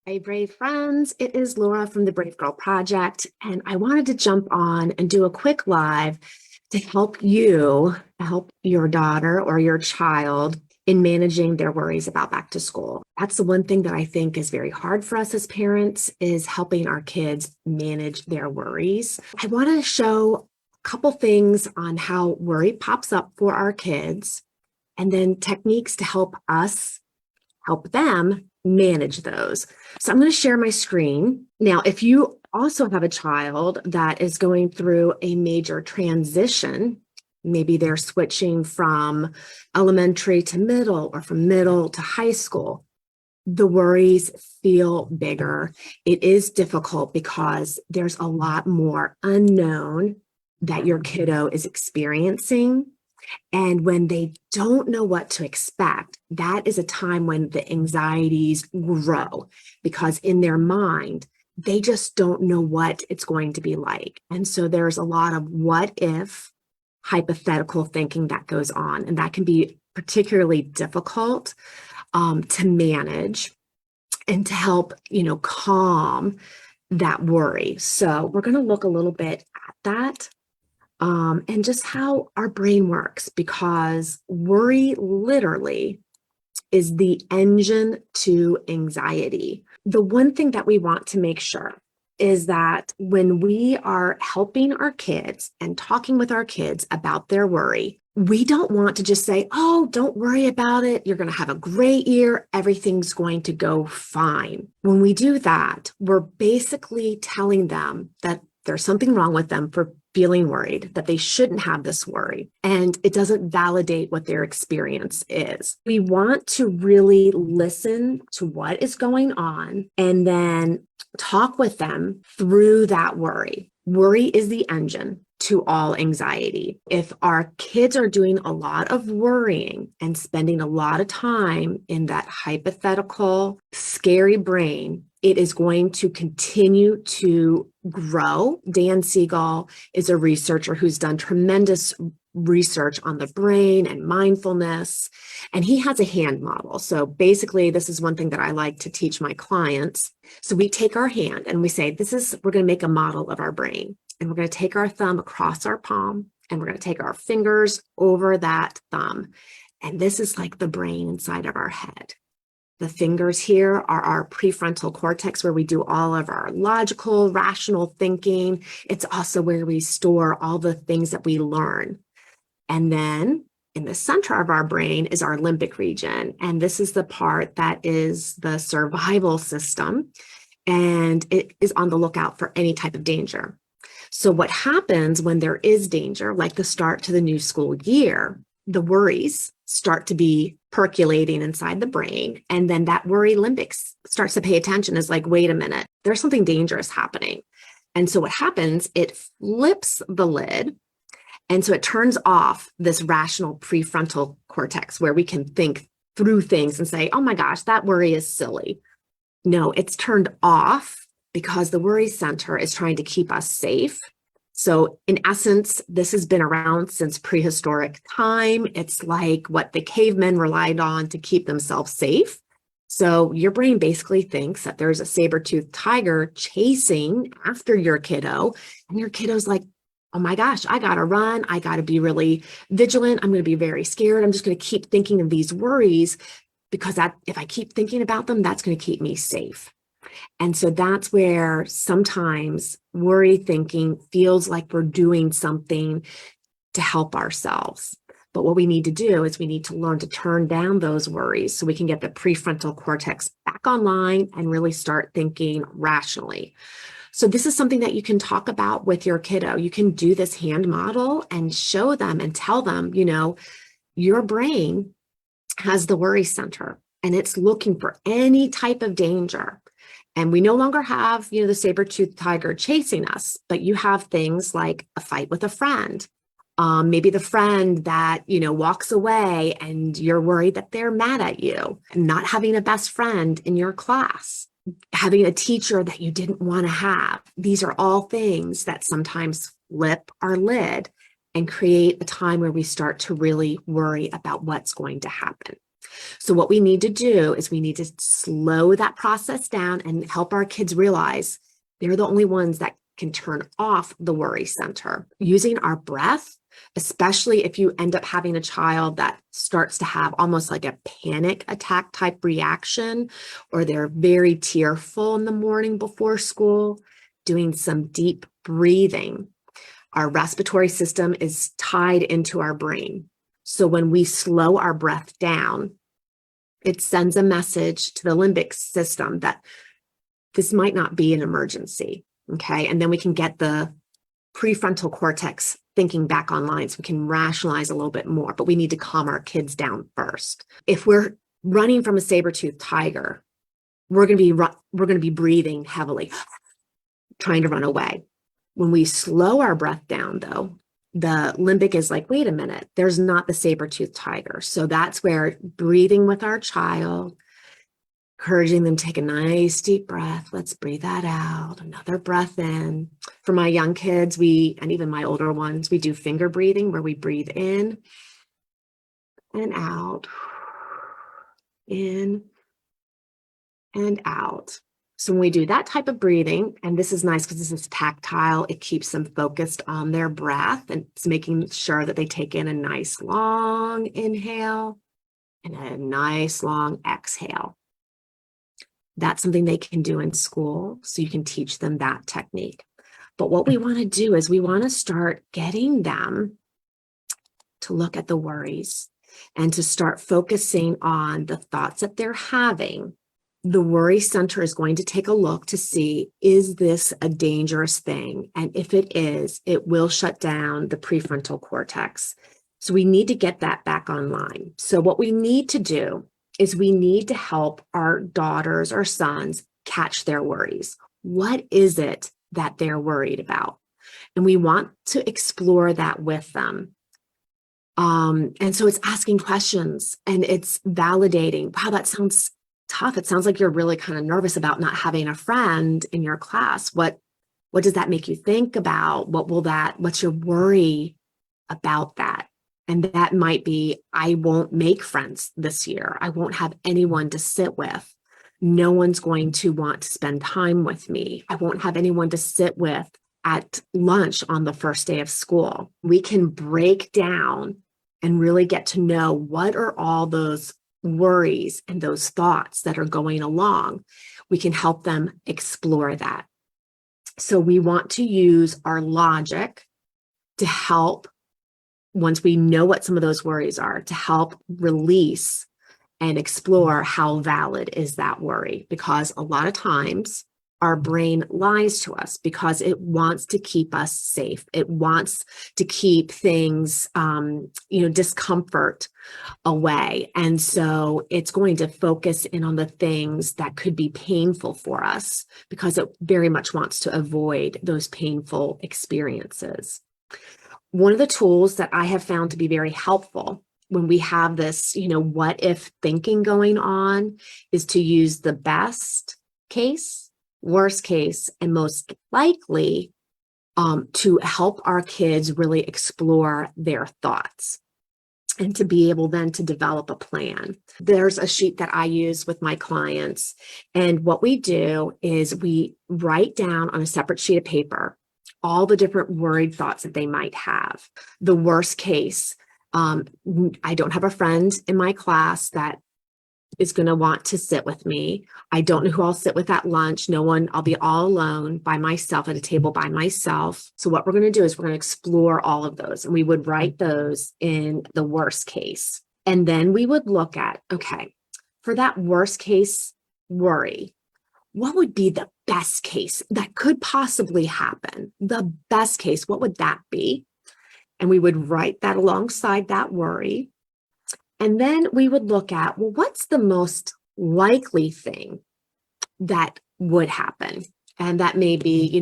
Hey, brave friends. It is Laura from the Brave Girl Project, and I wanted to jump on and do a quick live to help you help your daughter or your child in managing their worries about back to school. That's the one thing that I think is very hard for us as parents is helping our kids manage their worries. I want to show a couple things on how worry pops up for our kids and then techniques to help us help them manage those. So I'm going to share my screen. Now, if you also have a child that is going through a major transition, maybe they're switching from elementary to middle or from middle to high school, the worries feel bigger. It is difficult because there's a lot more unknown that your kiddo is experiencing. And when they don't know what to expect, that is a time when the anxieties grow because in their mind, they just don't know what it's going to be like. And so there's a lot of what if hypothetical thinking that goes on. And that can be particularly difficult to manage and to help, calm that worry. So we're going to look a little bit at that and just how our brain works, because worry literally is the engine to anxiety. The one thing that we want to make sure is that when we are helping our kids and talking with our kids about their worry, we don't want to just say, oh, don't worry about it. You're going to have a great year. Everything's going to go fine. When we do that, we're basically telling them that there's something wrong with them for feeling worried, that they shouldn't have this worry, and it doesn't validate what their experience is. We want to really listen to what is going on and then talk with them through that worry. Worry is the engine to all anxiety. If our kids are doing a lot of worrying and spending a lot of time in that hypothetical, scary brain, it is going to continue to grow. Dan Siegel is a researcher who's done tremendous research on the brain and mindfulness, and he has a hand model. So basically, this is one thing that I like to teach my clients. So we take our hand and we say, we're going to make a model of our brain, and we're going to take our thumb across our palm, and we're going to take our fingers over that thumb. And this is like the brain inside of our head. The fingers here are our prefrontal cortex, where we do all of our logical, rational thinking. It's also where we store all the things that we learn. And then in the center of our brain is our limbic region. And this is the part that is the survival system. And it is on the lookout for any type of danger. So what happens when there is danger, like the start to the new school year, the worries start to be percolating inside the brain. And then that worry limbic starts to pay attention, is like, wait a minute, there's something dangerous happening. And so what happens, it flips the lid. And so it turns off this rational prefrontal cortex where we can think through things and say, oh my gosh, that worry is silly. No, it's turned off because the worry center is trying to keep us safe. So in essence, this has been around since prehistoric time. It's like what the cavemen relied on to keep themselves safe. So your brain basically thinks that there's a saber-toothed tiger chasing after your kiddo, and your kiddo's like, oh my gosh, I gotta run. I gotta be really vigilant. I'm gonna be very scared. I'm just gonna keep thinking of these worries because if I keep thinking about them, that's gonna keep me safe. And so that's where sometimes worry thinking feels like we're doing something to help ourselves. But what we need to do is we need to learn to turn down those worries so we can get the prefrontal cortex back online and really start thinking rationally. So this is something that you can talk about with your kiddo. You can do this hand model and show them and tell them, your brain has the worry center and it's looking for any type of danger. And we no longer have, the saber-toothed tiger chasing us, but you have things like a fight with a friend. Maybe the friend that, walks away and you're worried that they're mad at you, not having a best friend in your class, having a teacher that you didn't want to have. These are all things that sometimes flip our lid and create a time where we start to really worry about what's going to happen. So what we need to do is we need to slow that process down and help our kids realize they're the only ones that can turn off the worry center. Using our breath, especially if you end up having a child that starts to have almost like a panic attack type reaction, or they're very tearful in the morning before school, doing some deep breathing. Our respiratory system is tied into our brain. So when we slow our breath down, it sends a message to the limbic system that this might not be an emergency. Okay. And then we can get the prefrontal cortex thinking back online so we can rationalize a little bit more, but we need to calm our kids down first. If we're running from a saber-toothed tiger, we're going to be breathing heavily, trying to run away. When we slow our breath down, though, the limbic is like, wait a minute, there's not the saber-toothed tiger. So that's where breathing with our child, encouraging them to take a nice deep breath. Let's breathe that out. Another breath in. For my young kids, and even my older ones, we do finger breathing where we breathe in and out, in and out. So when we do that type of breathing, and this is nice because this is tactile, it keeps them focused on their breath and it's making sure that they take in a nice long inhale and a nice long exhale. That's something they can do in school, so you can teach them that technique. But what we want to do is we want to start getting them to look at the worries and to start focusing on the thoughts that they're having. The worry center is going to take a look to see, is this a dangerous thing? And if it is, it will shut down the prefrontal cortex. So we need to get that back online. So what we need to do is we need to help our daughters or sons catch their worries. What is it that they're worried about? And we want to explore that with them. And so it's asking questions and it's validating. Wow, that sounds tough. It sounds like you're really kind of nervous about not having a friend in your class. What does that make you think about? What's your worry about that? And that might be, I won't make friends this year. I won't have anyone to sit with. No one's going to want to spend time with me. I won't have anyone to sit with at lunch on the first day of school. We can break down and really get to know what are all those worries and those thoughts that are going along. We can help them explore that. So we want to use our logic to help, once we know what some of those worries are, to help release and explore how valid is that worry. Because a lot of times our brain lies to us because it wants to keep us safe. It wants to keep things, discomfort away. And so it's going to focus in on the things that could be painful for us because it very much wants to avoid those painful experiences. One of the tools that I have found to be very helpful when we have this, what if thinking going on is to use the best case, worst case, and most likely to help our kids really explore their thoughts and to be able then to develop a plan. There's a sheet that I use with my clients. And what we do is we write down on a separate sheet of paper all the different worried thoughts that they might have. The worst case, I don't have a friend in my class that is going to want to sit with me. I don't know who I'll sit with at lunch. No one, I'll be all alone by myself at a table by myself. So what we're going to do is we're going to explore all of those, and we would write those in the worst case. And then we would look at, okay, for that worst case worry, what would be the best case that could possibly happen? The best case, what would that be? And we would write that alongside that worry. And then we would look at, well, what's the most likely thing that would happen? And that may be,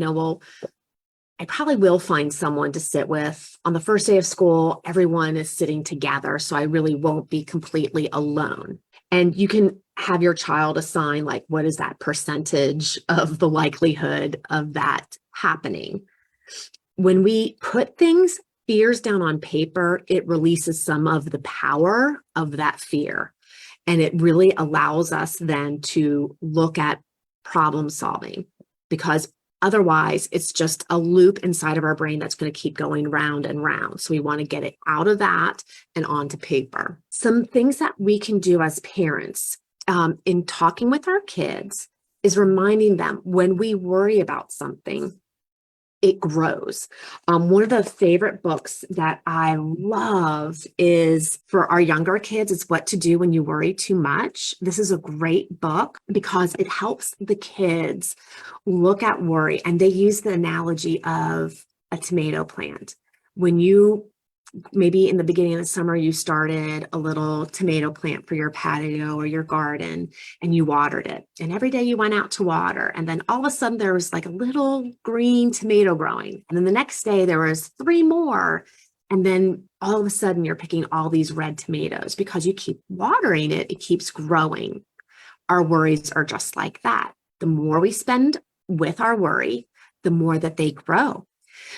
I probably will find someone to sit with. On the first day of school, everyone is sitting together, so I really won't be completely alone. And you can have your child assign, like, what is that percentage of the likelihood of that happening? When we put fears down on paper, it releases some of the power of that fear. And it really allows us then to look at problem solving, because otherwise it's just a loop inside of our brain that's going to keep going round and round. So we want to get it out of that and onto paper. Some things that we can do as parents in talking with our kids is reminding them when we worry about something, it grows. One of the favorite books that I love is for our younger kids. It's What to Do When You Worry Too Much. This is a great book because it helps the kids look at worry. And they use the analogy of a tomato plant. When you maybe in the beginning of the summer, you started a little tomato plant for your patio or your garden and you watered it. And every day you went out to water. And then all of a sudden there was like a little green tomato growing. And then the next day there was 3 more. And then all of a sudden you're picking all these red tomatoes because you keep watering it, it keeps growing. Our worries are just like that. The more we spend with our worry, the more that they grow.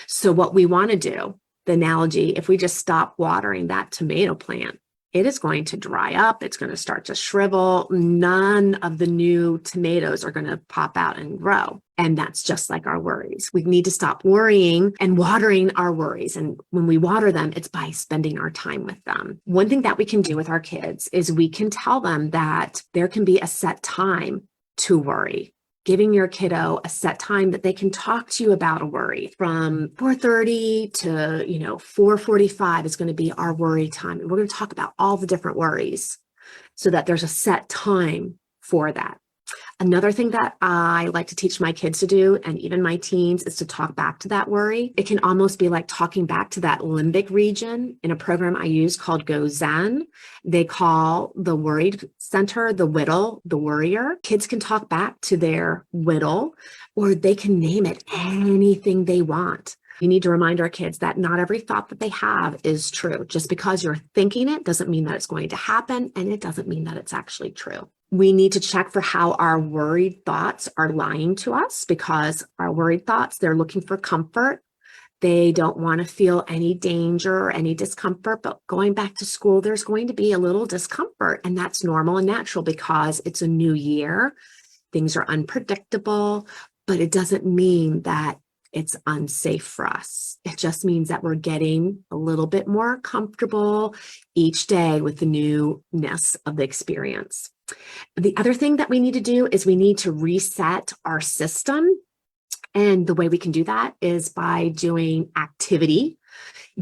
So what we want to do, the analogy, if we just stop watering that tomato plant, it is going to dry up. It's going to start to shrivel. None of the new tomatoes are going to pop out and grow. And that's just like our worries. We need to stop worrying and watering our worries. And when we water them, it's by spending our time with them. One thing that we can do with our kids is we can tell them that there can be a set time to worry. Giving your kiddo a set time that they can talk to you about a worry from 4:30 to 4:45 is going to be our worry time. And we're going to talk about all the different worries so that there's a set time for that. Another thing that I like to teach my kids to do, and even my teens, is to talk back to that worry. It can almost be like talking back to that limbic region in a program I use called Go Zen. They call the worried center the whittle, the worrier. Kids can talk back to their whittle, or they can name it anything they want. We need to remind our kids that not every thought that they have is true. Just because you're thinking it doesn't mean that it's going to happen, and it doesn't mean that it's actually true. We need to check for how our worried thoughts are lying to us, because our worried thoughts, they're looking for comfort. They don't want to feel any danger or any discomfort, but going back to school, there's going to be a little discomfort, and that's normal and natural because it's a new year. Things are unpredictable, but it doesn't mean that it's unsafe for us. It just means that we're getting a little bit more comfortable each day with the newness of the experience. The other thing that we need to do is we need to reset our system. And the way we can do that is by doing activity,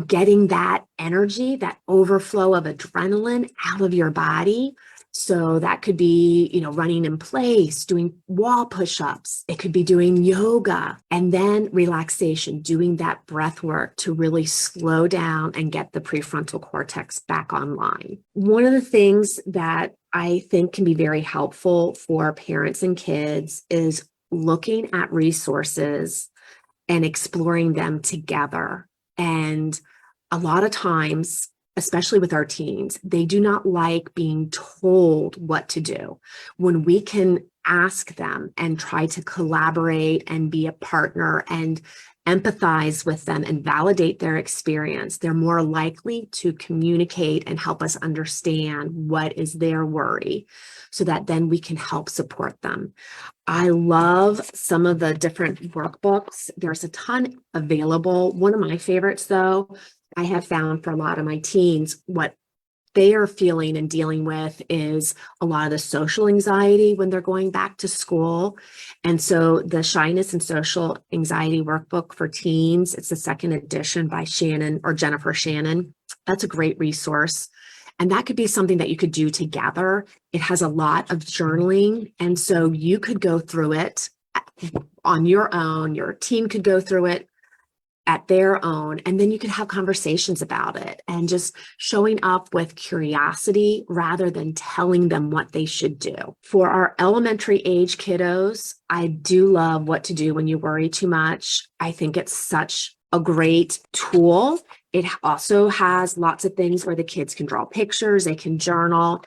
getting that energy, that overflow of adrenaline out of your body. So that could be, running in place, doing wall push-ups. It could be doing yoga, and then relaxation, doing that breath work to really slow down and get the prefrontal cortex back online. One of the things that I think can be very helpful for parents and kids is looking at resources and exploring them together. And a lot of times, especially with our teens, they do not like being told what to do. When we can ask them and try to collaborate and be a partner and empathize with them and validate their experience, they're more likely to communicate and help us understand what is their worry so that then we can help support them. I love some of the different workbooks. There's a ton available. One of my favorites, though, I have found for a lot of my teens, what they are feeling and dealing with is a lot of the social anxiety when they're going back to school. And so the Shyness and Social Anxiety Workbook for Teens, it's the 2nd edition by Shannon or Jennifer Shannon. That's a great resource. And that could be something that you could do together. It has a lot of journaling. And so you could go through it on your own. Your team could go through it at their own, and then you can have conversations about it and just showing up with curiosity rather than telling them what they should do. For our elementary age kiddos, I do love What to Do When You Worry Too Much. I think it's such a great tool. It also has lots of things where the kids can draw pictures, they can journal,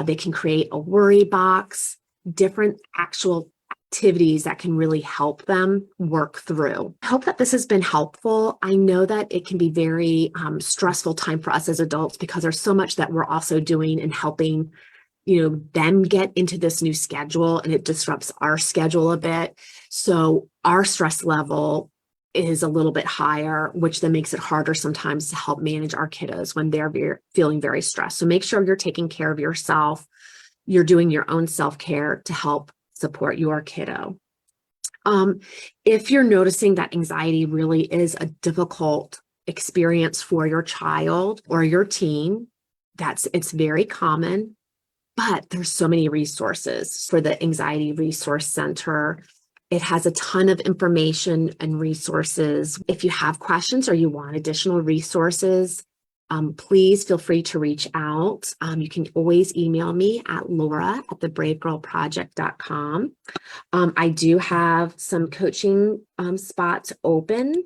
they can create a worry box, different actual activities that can really help them work through. I hope that this has been helpful. I know that it can be very stressful time for us as adults because there's so much that we're also doing and helping them get into this new schedule, and it disrupts our schedule a bit. So our stress level is a little bit higher, which then makes it harder sometimes to help manage our kiddos when they're feeling very stressed. So make sure you're taking care of yourself. You're doing your own self-care to help support your kiddo. If you're noticing that anxiety really is a difficult experience for your child or your teen, it's very common, but there's so many resources for the Anxiety Resource Center. It has a ton of information and resources. If you have questions or you want additional resources, please feel free to reach out. You can always email me at laura@thebravegirlproject.com. I do have some coaching spots open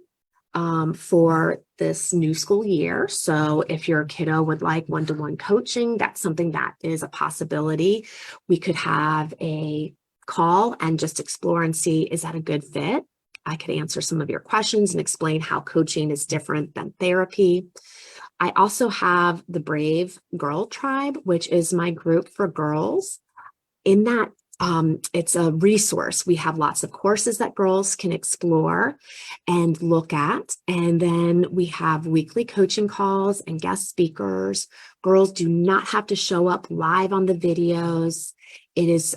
for this new school year. So if your kiddo would like one-to-one coaching, that's something that is a possibility. We could have a call and just explore and see, is that a good fit? I could answer some of your questions and explain how coaching is different than therapy. I also have the Brave Girl Tribe, which is my group for girls. In that, it's a resource. We have lots of courses that girls can explore and look at. And then we have weekly coaching calls and guest speakers. Girls do not have to show up live on the videos. It is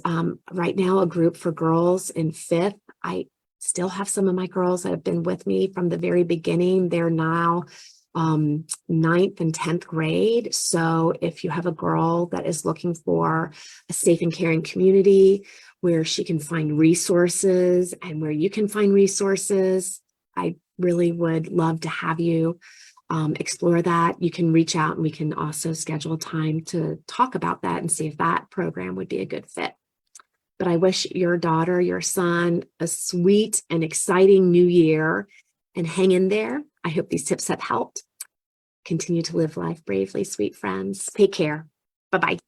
right now a group for girls in 5th. I still have some of my girls that have been with me from the very beginning. They're now 9th and 10th grade. So if you have a girl that is looking for a safe and caring community where she can find resources and where you can find resources, I really would love to have you explore that. You can reach out and we can also schedule time to talk about that and see if that program would be a good fit. But I wish your daughter, your son, a sweet and exciting new year, and hang in there. I hope these tips have helped. Continue to live life bravely, sweet friends. Take care. Bye-bye.